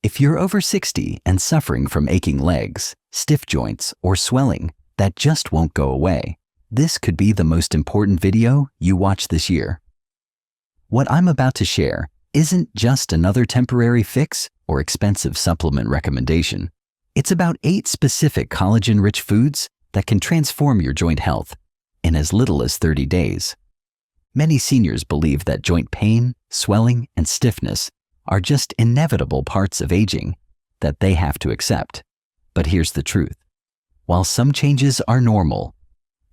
If you're over 60 and suffering from aching legs, stiff joints, or swelling that just won't go away, this could be the most important video you watch this year. What I'm about to share isn't just another temporary fix or expensive supplement recommendation. It's about 8 specific collagen-rich foods that can transform your joint health in as little as 30 days. Many seniors believe that joint pain, swelling, and stiffness are just inevitable parts of aging that they have to accept. But here's the truth. While some changes are normal,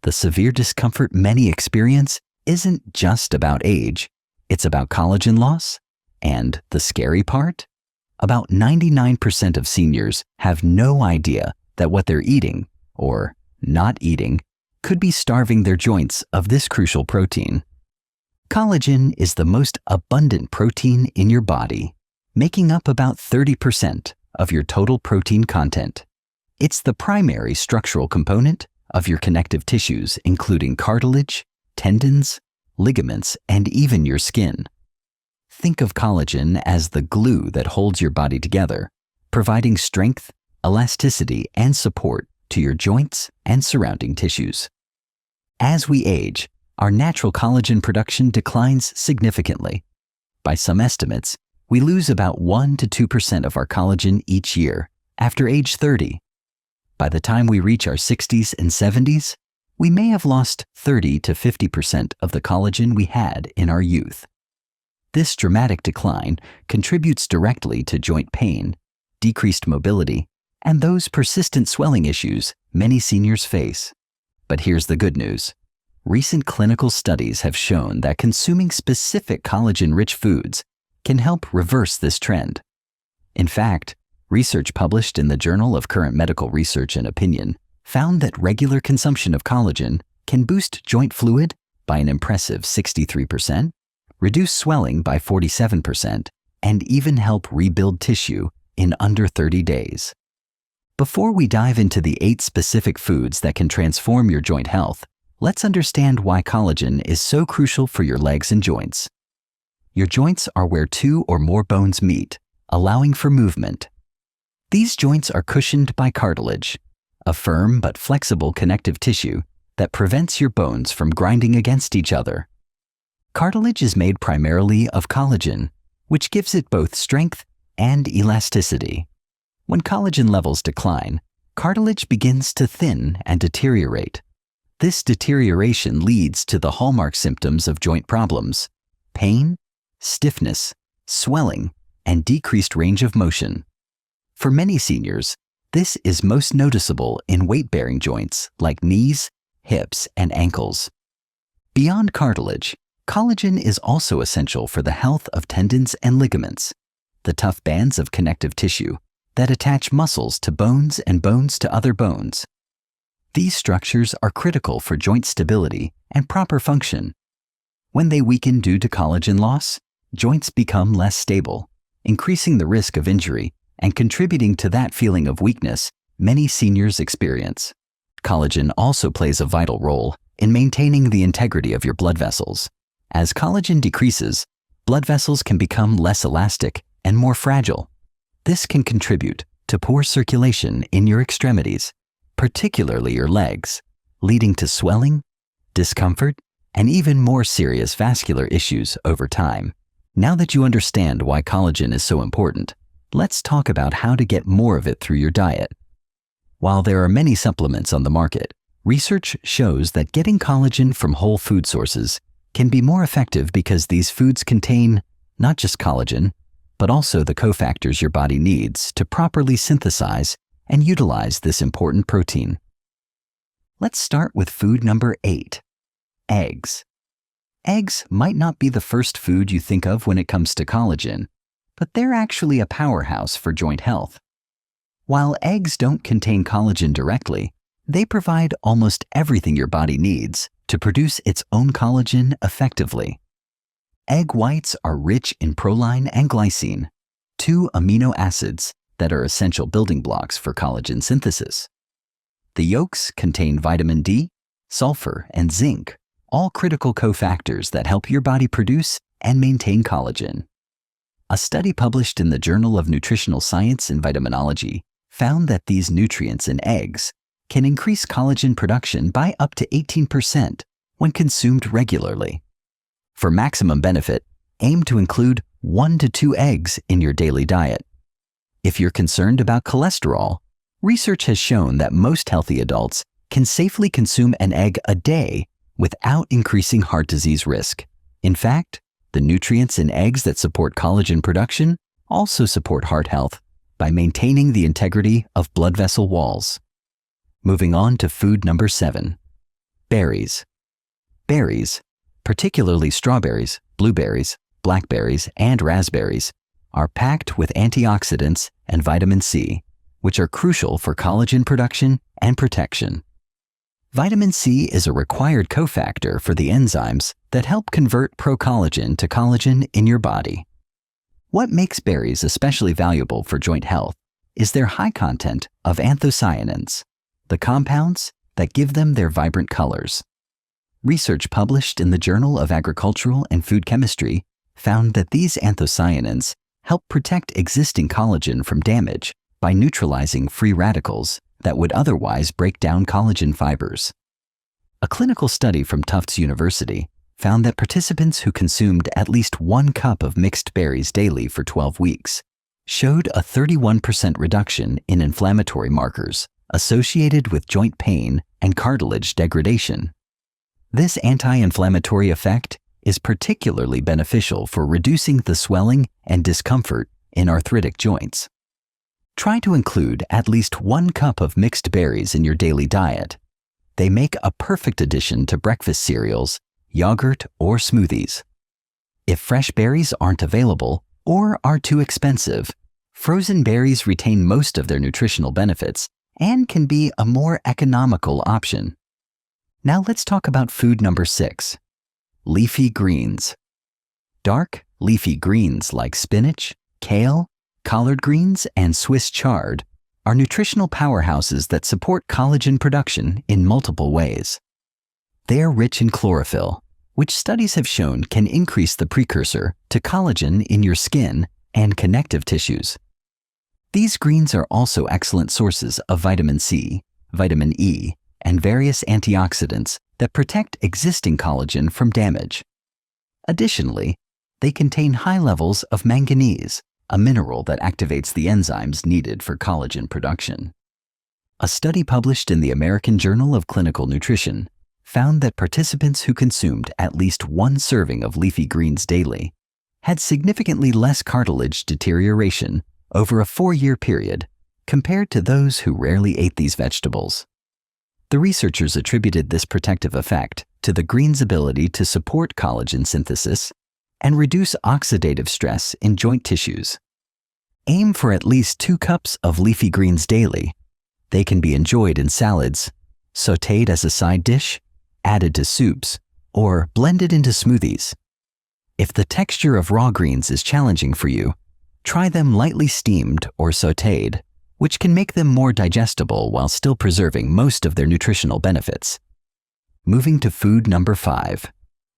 the severe discomfort many experience isn't just about age. It's about collagen loss, and the scary part? About 99% of seniors have no idea that what they're eating, or not eating, could be starving their joints of this crucial protein. Collagen is the most abundant protein in your body, making up about 30% of your total protein content. It's the primary structural component of your connective tissues, including cartilage, tendons, ligaments, and even your skin. Think of collagen as the glue that holds your body together, providing strength, elasticity, and support to your joints and surrounding tissues. As we age, our natural collagen production declines significantly. By some estimates, we lose about 1 to 2% of our collagen each year after age 30. By the time we reach our 60s and 70s, we may have lost 30 to 50% of the collagen we had in our youth. This dramatic decline contributes directly to joint pain, decreased mobility, and those persistent swelling issues many seniors face. But here's the good news. Recent clinical studies have shown that consuming specific collagen-rich foods can help reverse this trend. In fact, research published in the Journal of Current Medical Research and Opinion found that regular consumption of collagen can boost joint fluid by an impressive 63%, reduce swelling by 47%, and even help rebuild tissue in under 30 days. Before we dive into the 8 specific foods that can transform your joint health, let's understand why collagen is so crucial for your legs and joints. Your joints are where 2 or more bones meet, allowing for movement. These joints are cushioned by cartilage, a firm but flexible connective tissue that prevents your bones from grinding against each other. Cartilage is made primarily of collagen, which gives it both strength and elasticity. When collagen levels decline, cartilage begins to thin and deteriorate. This deterioration leads to the hallmark symptoms of joint problems: pain, stiffness, swelling, and decreased range of motion. For many seniors, this is most noticeable in weight-bearing joints like knees, hips, and ankles. Beyond cartilage, collagen is also essential for the health of tendons and ligaments, the tough bands of connective tissue that attach muscles to bones and bones to other bones. These structures are critical for joint stability and proper function. When they weaken due to collagen loss, joints become less stable, increasing the risk of injury and contributing to that feeling of weakness many seniors experience. Collagen also plays a vital role in maintaining the integrity of your blood vessels. As collagen decreases, blood vessels can become less elastic and more fragile. This can contribute to poor circulation in your extremities, particularly your legs, leading to swelling, discomfort, and even more serious vascular issues over time. Now that you understand why collagen is so important, let's talk about how to get more of it through your diet. While there are many supplements on the market, research shows that getting collagen from whole food sources can be more effective because these foods contain not just collagen, but also the cofactors your body needs to properly synthesize and utilize this important protein. Let's start with food number 8, eggs. Eggs might not be the first food you think of when it comes to collagen, but they're actually a powerhouse for joint health. While eggs don't contain collagen directly, they provide almost everything your body needs to produce its own collagen effectively. Egg whites are rich in proline and glycine, 2 amino acids that are essential building blocks for collagen synthesis. The yolks contain vitamin D, sulfur, and zinc, all critical cofactors that help your body produce and maintain collagen. A study published in the Journal of Nutritional Science and Vitaminology found that these nutrients in eggs can increase collagen production by up to 18% when consumed regularly. For maximum benefit, aim to include 1 to 2 eggs in your daily diet. If you're concerned about cholesterol, research has shown that most healthy adults can safely consume an egg a day without increasing heart disease risk. In fact, the nutrients in eggs that support collagen production also support heart health by maintaining the integrity of blood vessel walls. Moving on to food number 7. Berries. Berries, particularly strawberries, blueberries, blackberries, and raspberries, are packed with antioxidants and vitamin C, which are crucial for collagen production and protection. Vitamin C is a required cofactor for the enzymes that help convert procollagen to collagen in your body. What makes berries especially valuable for joint health is their high content of anthocyanins, the compounds that give them their vibrant colors. Research published in the Journal of Agricultural and Food Chemistry found that these anthocyanins help protect existing collagen from damage by neutralizing free radicals that would otherwise break down collagen fibers. A clinical study from Tufts University found that participants who consumed at least 1 cup of mixed berries daily for 12 weeks showed a 31% reduction in inflammatory markers associated with joint pain and cartilage degradation. This anti-inflammatory effect is particularly beneficial for reducing the swelling and discomfort in arthritic joints. Try to include at least 1 cup of mixed berries in your daily diet. They make a perfect addition to breakfast cereals, yogurt, or smoothies. If fresh berries aren't available or are too expensive, frozen berries retain most of their nutritional benefits and can be a more economical option. Now let's talk about food number 6. Leafy greens. Dark, leafy greens like spinach, kale, collard greens, and Swiss chard are nutritional powerhouses that support collagen production in multiple ways. They are rich in chlorophyll, which studies have shown can increase the precursor to collagen in your skin and connective tissues. These greens are also excellent sources of vitamin C, vitamin E, and various antioxidants that protect existing collagen from damage. Additionally, they contain high levels of manganese, a mineral that activates the enzymes needed for collagen production. A study published in the American Journal of Clinical Nutrition found that participants who consumed at least 1 serving of leafy greens daily had significantly less cartilage deterioration over a 4-year period compared to those who rarely ate these vegetables. The researchers attributed this protective effect to the green's ability to support collagen synthesis and reduce oxidative stress in joint tissues. Aim for at least 2 cups of leafy greens daily. They can be enjoyed in salads, sautéed as a side dish, added to soups, or blended into smoothies. If the texture of raw greens is challenging for you, try them lightly steamed or sautéed, which can make them more digestible while still preserving most of their nutritional benefits. Moving to food number 5.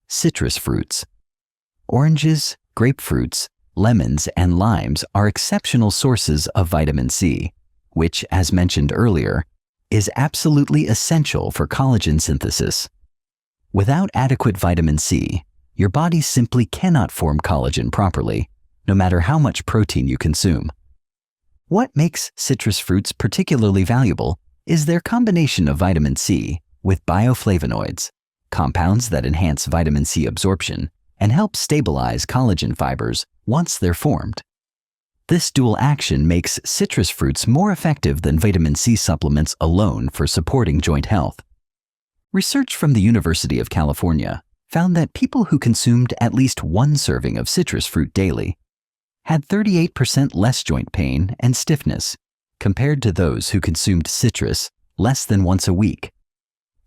Citrus fruits. Oranges, grapefruits, lemons, and limes are exceptional sources of vitamin C, which, as mentioned earlier, is absolutely essential for collagen synthesis. Without adequate vitamin C, your body simply cannot form collagen properly, no matter how much protein you consume. What makes citrus fruits particularly valuable is their combination of vitamin C with bioflavonoids, compounds that enhance vitamin C absorption and help stabilize collagen fibers once they're formed. This dual action makes citrus fruits more effective than vitamin C supplements alone for supporting joint health. Research from the University of California found that people who consumed at least 1 serving of citrus fruit daily had 38% less joint pain and stiffness compared to those who consumed citrus less than once a week.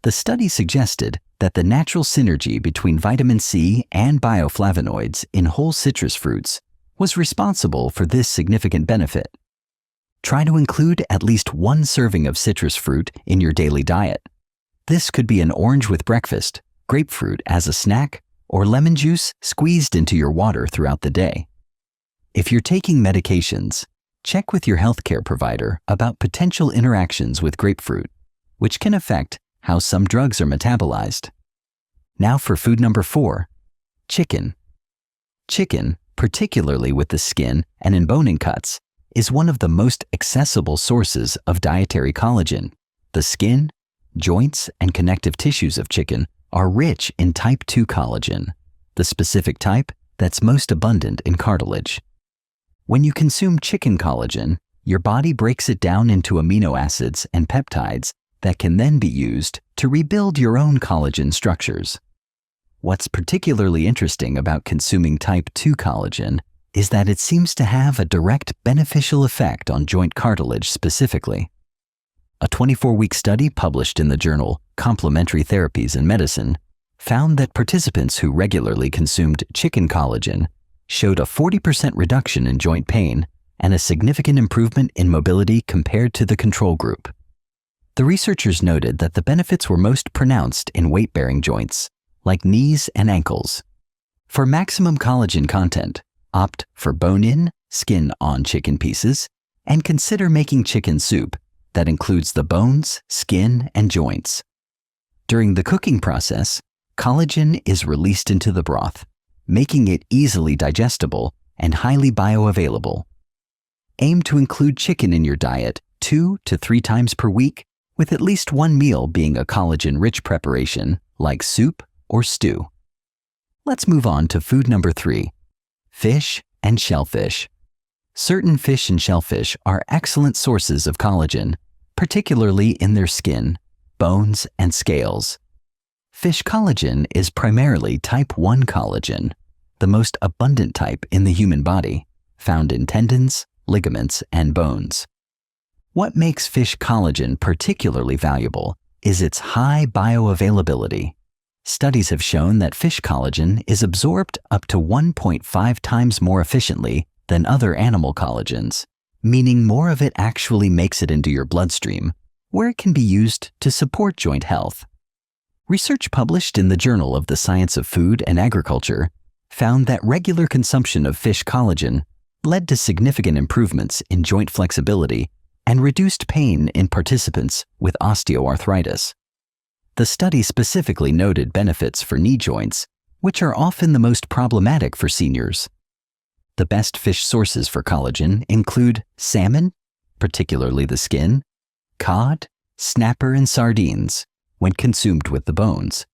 The study suggested that the natural synergy between vitamin C and bioflavonoids in whole citrus fruits was responsible for this significant benefit. Try to include at least 1 serving of citrus fruit in your daily diet. This could be an orange with breakfast, grapefruit as a snack, or lemon juice squeezed into your water throughout the day. If you're taking medications, check with your healthcare provider about potential interactions with grapefruit, which can affect how some drugs are metabolized. Now for food number 4, chicken. Chicken, particularly with the skin and in bone-in cuts, is one of the most accessible sources of dietary collagen. The skin, joints, and connective tissues of chicken are rich in type 2 collagen, the specific type that's most abundant in cartilage. When you consume chicken collagen, your body breaks it down into amino acids and peptides that can then be used to rebuild your own collagen structures. What's particularly interesting about consuming type 2 collagen is that it seems to have a direct beneficial effect on joint cartilage specifically. A 24-week study published in the journal Complementary Therapies in Medicine found that participants who regularly consumed chicken collagen showed a 40% reduction in joint pain and a significant improvement in mobility compared to the control group. The researchers noted that the benefits were most pronounced in weight-bearing joints, like knees and ankles. For maximum collagen content, opt for bone-in, skin-on chicken pieces, and consider making chicken soup that includes the bones, skin, and joints. During the cooking process, collagen is released into the broth, making it easily digestible and highly bioavailable. Aim to include chicken in your diet 2 to 3 times per week, with at least one meal being a collagen-rich preparation like soup or stew. Let's move on to food number 3, fish and shellfish. Certain fish and shellfish are excellent sources of collagen, particularly in their skin, bones, and scales. Fish collagen is primarily type 1 collagen, the most abundant type in the human body, found in tendons, ligaments, and bones. What makes fish collagen particularly valuable is its high bioavailability. Studies have shown that fish collagen is absorbed up to 1.5 times more efficiently than other animal collagens, meaning more of it actually makes it into your bloodstream, where it can be used to support joint health. Research published in the Journal of the Science of Food and Agriculture found that regular consumption of fish collagen led to significant improvements in joint flexibility and reduced pain in participants with osteoarthritis. The study specifically noted benefits for knee joints, which are often the most problematic for seniors. The best fish sources for collagen include salmon, particularly the skin, cod, snapper, and sardines, when consumed with the bones.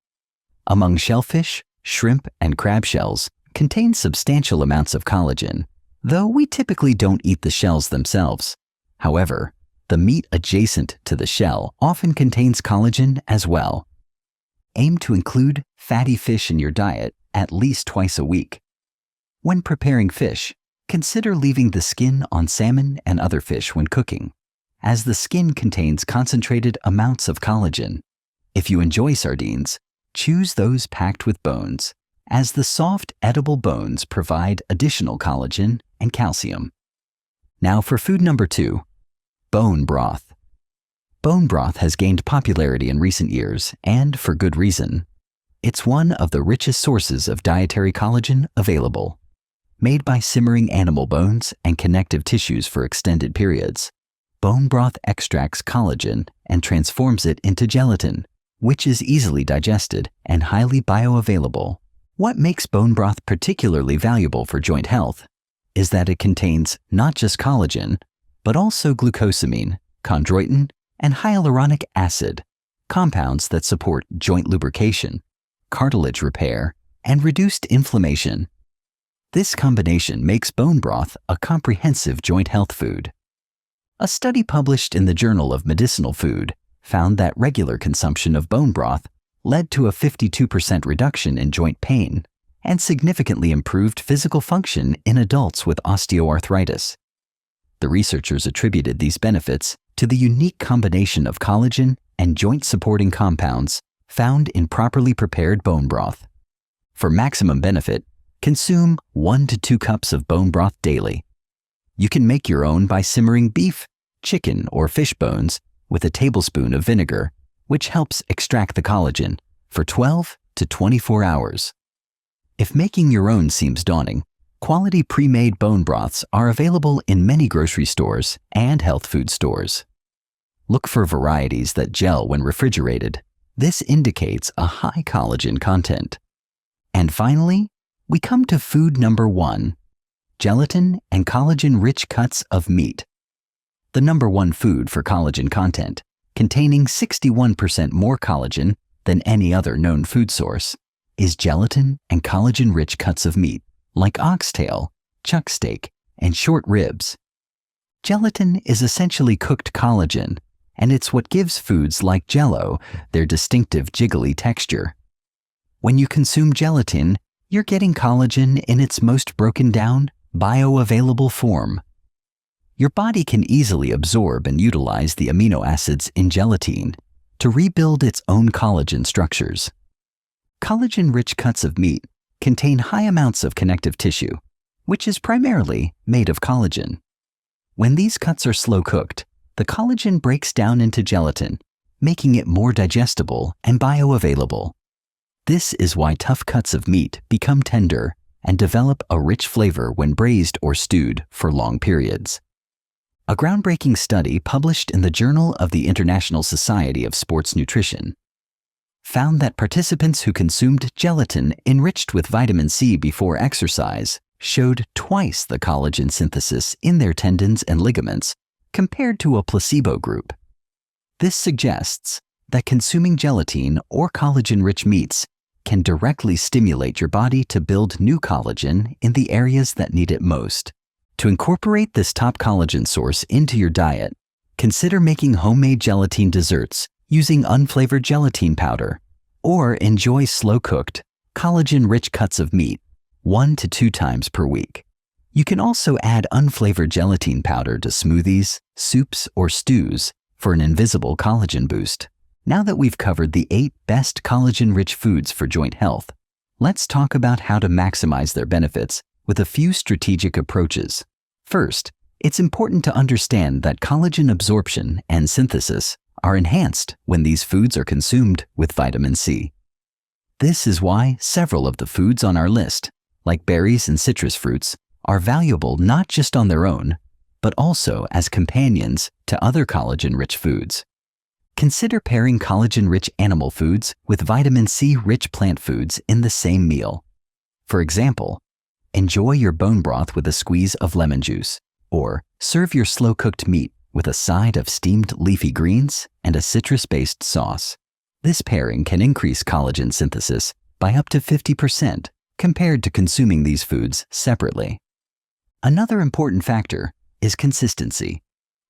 Among shellfish, shrimp, and crab shells contain substantial amounts of collagen, though we typically don't eat the shells themselves. However, the meat adjacent to the shell often contains collagen as well. Aim to include fatty fish in your diet at least twice a week. When preparing fish, consider leaving the skin on salmon and other fish when cooking, as the skin contains concentrated amounts of collagen. If you enjoy sardines, choose those packed with bones, as the soft, edible bones provide additional collagen and calcium. Now for food number 2, bone broth. Bone broth has gained popularity in recent years, and for good reason. It's one of the richest sources of dietary collagen available. Made by simmering animal bones and connective tissues for extended periods, bone broth extracts collagen and transforms it into gelatin, which is easily digested and highly bioavailable. What makes bone broth particularly valuable for joint health is that it contains not just collagen, but also glucosamine, chondroitin, and hyaluronic acid, compounds that support joint lubrication, cartilage repair, and reduced inflammation. This combination makes bone broth a comprehensive joint health food. A study published in the Journal of Medicinal Food found that regular consumption of bone broth led to a 52% reduction in joint pain and significantly improved physical function in adults with osteoarthritis. The researchers attributed these benefits to the unique combination of collagen and joint-supporting compounds found in properly prepared bone broth. For maximum benefit, consume 1 to 2 cups of bone broth daily. You can make your own by simmering beef, chicken, or fish bones with a tablespoon of vinegar, which helps extract the collagen, for 12 to 24 hours. If making your own seems daunting, Quality pre-made bone broths are available in many grocery stores and health food stores. Look for varieties that gel when refrigerated. This indicates a high collagen content. And finally, we come to food number 1, gelatin and collagen-rich cuts of meat. The number 1 food for collagen content, containing 61% more collagen than any other known food source, is gelatin and collagen-rich cuts of meat, like oxtail, chuck steak, and short ribs. Gelatin is essentially cooked collagen, and it's what gives foods like Jell-O their distinctive jiggly texture. When you consume gelatin, you're getting collagen in its most broken down, bioavailable form. Your body can easily absorb and utilize the amino acids in gelatin to rebuild its own collagen structures. Collagen-rich cuts of meat contain high amounts of connective tissue, which is primarily made of collagen. When these cuts are slow cooked, the collagen breaks down into gelatin, making it more digestible and bioavailable. This is why tough cuts of meat become tender and develop a rich flavor when braised or stewed for long periods. A groundbreaking study published in the Journal of the International Society of Sports Nutrition found that participants who consumed gelatin enriched with vitamin C before exercise showed twice the collagen synthesis in their tendons and ligaments compared to a placebo group. This suggests that consuming gelatin or collagen-rich meats can directly stimulate your body to build new collagen in the areas that need it most. To incorporate this top collagen source into your diet, consider making homemade gelatin desserts using unflavored gelatin powder, or enjoy slow-cooked, collagen-rich cuts of meat 1 to 2 times per week. You can also add unflavored gelatin powder to smoothies, soups, or stews for an invisible collagen boost. Now that we've covered the 8 best collagen-rich foods for joint health, let's talk about how to maximize their benefits with a few strategic approaches. First, it's important to understand that collagen absorption and synthesis are enhanced when these foods are consumed with vitamin C. This is why several of the foods on our list, like berries and citrus fruits, are valuable not just on their own, but also as companions to other collagen-rich foods. Consider pairing collagen-rich animal foods with vitamin C-rich plant foods in the same meal. For example, enjoy your bone broth with a squeeze of lemon juice, or serve your slow-cooked meat with a side of steamed leafy greens and a citrus-based sauce. This pairing can increase collagen synthesis by up to 50% compared to consuming these foods separately. Another important factor is consistency.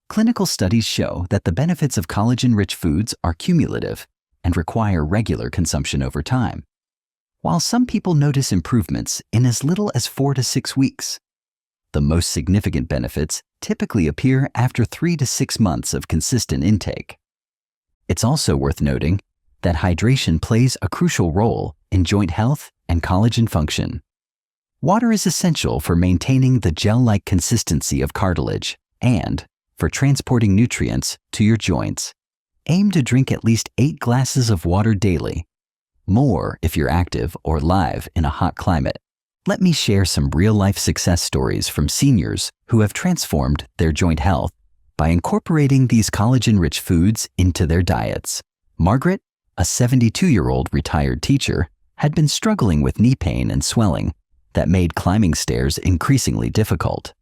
Clinical studies show that the benefits of collagen-rich foods are cumulative and require regular consumption over time. While some people notice improvements in as little as 4 to 6 weeks, the most significant benefits typically appear after 3 to 6 months of consistent intake. It's also worth noting that hydration plays a crucial role in joint health and collagen function. Water is essential for maintaining the gel-like consistency of cartilage and for transporting nutrients to your joints. Aim to drink at least 8 glasses of water daily, more if you're active or live in a hot climate. Let me share some real-life success stories from seniors who have transformed their joint health by incorporating these collagen-rich foods into their diets. Margaret, a 72-year-old retired teacher, had been struggling with knee pain and swelling that made climbing stairs increasingly difficult.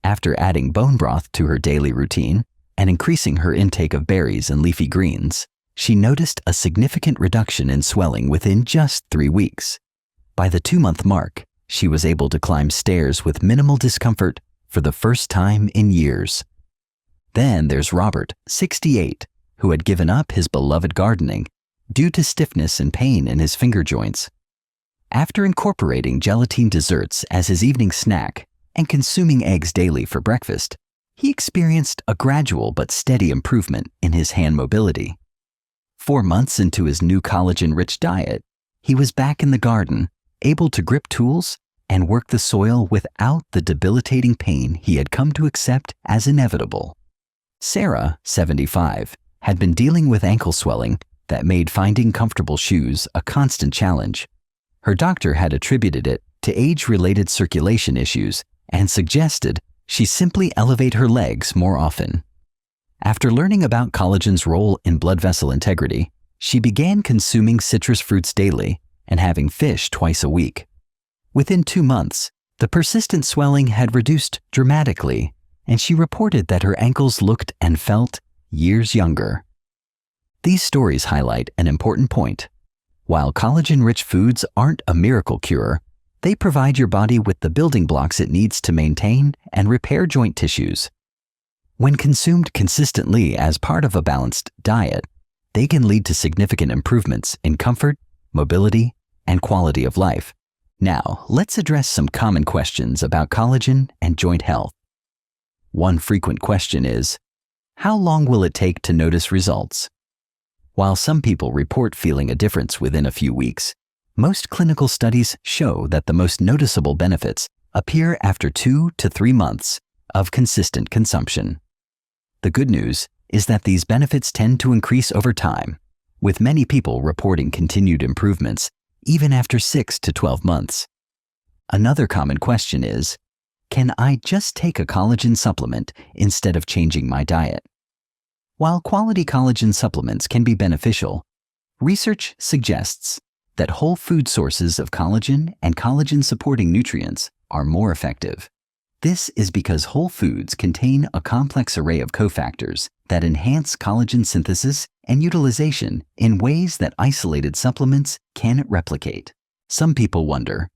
After adding bone broth to her daily routine and increasing her intake of berries and leafy greens, she noticed a significant reduction in swelling within just 3 weeks. By the 2-month mark, she was able to climb stairs with minimal discomfort for the first time in years. Then there's Robert, 68, who had given up his beloved gardening due to stiffness and pain in his finger joints. After incorporating gelatin desserts as his evening snack and consuming eggs daily for breakfast, he experienced a gradual but steady improvement in his hand mobility. 4 months into his new collagen-rich diet, he was back in the garden, able to grip tools and work the soil without the debilitating pain he had come to accept as inevitable. Sarah, 75, had been dealing with ankle swelling that made finding comfortable shoes a constant challenge. Her doctor had attributed it to age-related circulation issues and suggested she simply elevate her legs more often. After learning about collagen's role in blood vessel integrity, she began consuming citrus fruits daily and having fish twice a week. Within 2 months, the persistent swelling had reduced dramatically, and she reported that her ankles looked and felt years younger. These stories highlight an important point. While collagen-rich foods aren't a miracle cure, they provide your body with the building blocks it needs to maintain and repair joint tissues. When consumed consistently as part of a balanced diet, they can lead to significant improvements in comfort, mobility, and quality of life. Now, let's address some common questions about collagen and joint health. One frequent question is, how long will it take to notice results? While some people report feeling a difference within a few weeks, most clinical studies show that the most noticeable benefits appear after 2 to 3 months of consistent consumption. The good news is that these benefits tend to increase over time, with many people reporting continued improvements even after 6 to 12 months. Another common question is, can I just take a collagen supplement instead of changing my diet? While quality collagen supplements can be beneficial, research suggests that whole food sources of collagen and collagen-supporting nutrients are more effective. This is because whole foods contain a complex array of cofactors that enhance collagen synthesis and utilization in ways that isolated supplements can't replicate. Some people wonder,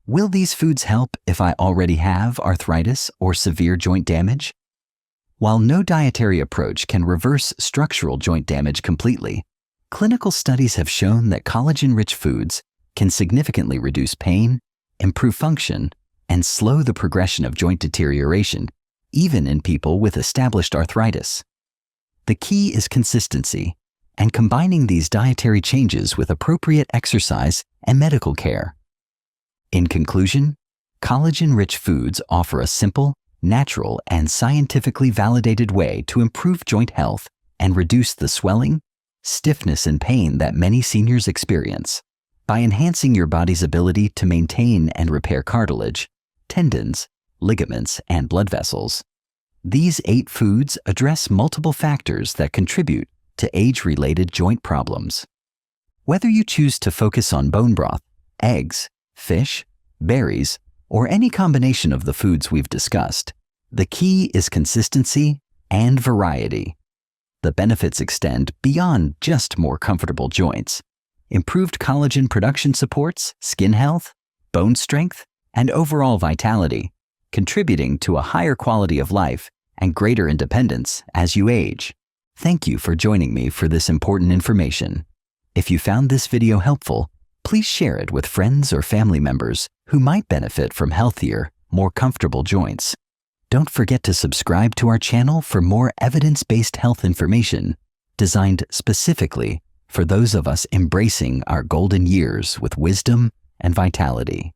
will these foods help if I already have arthritis or severe joint damage? While no dietary approach can reverse structural joint damage completely, clinical studies have shown that collagen-rich foods can significantly reduce pain, improve function, and slow the progression of joint deterioration, even in people with established arthritis. The key is consistency and combining these dietary changes with appropriate exercise and medical care. In conclusion, collagen-rich foods offer a simple, natural, and scientifically validated way to improve joint health and reduce the swelling, stiffness, and pain that many seniors experience. By enhancing your body's ability to maintain and repair cartilage, tendons, ligaments, and blood vessels, these 8 foods address multiple factors that contribute to age-related joint problems. Whether you choose to focus on bone broth, eggs, fish, berries, or any combination of the foods we've discussed, the key is consistency and variety. The benefits extend beyond just more comfortable joints. Improved collagen production supports skin health, bone strength, and overall vitality, contributing to a higher quality of life and greater independence as you age. Thank you for joining me for this important information. If you found this video helpful, please share it with friends or family members who might benefit from healthier, more comfortable joints. Don't forget to subscribe to our channel for more evidence-based health information designed specifically for those of us embracing our golden years with wisdom and vitality.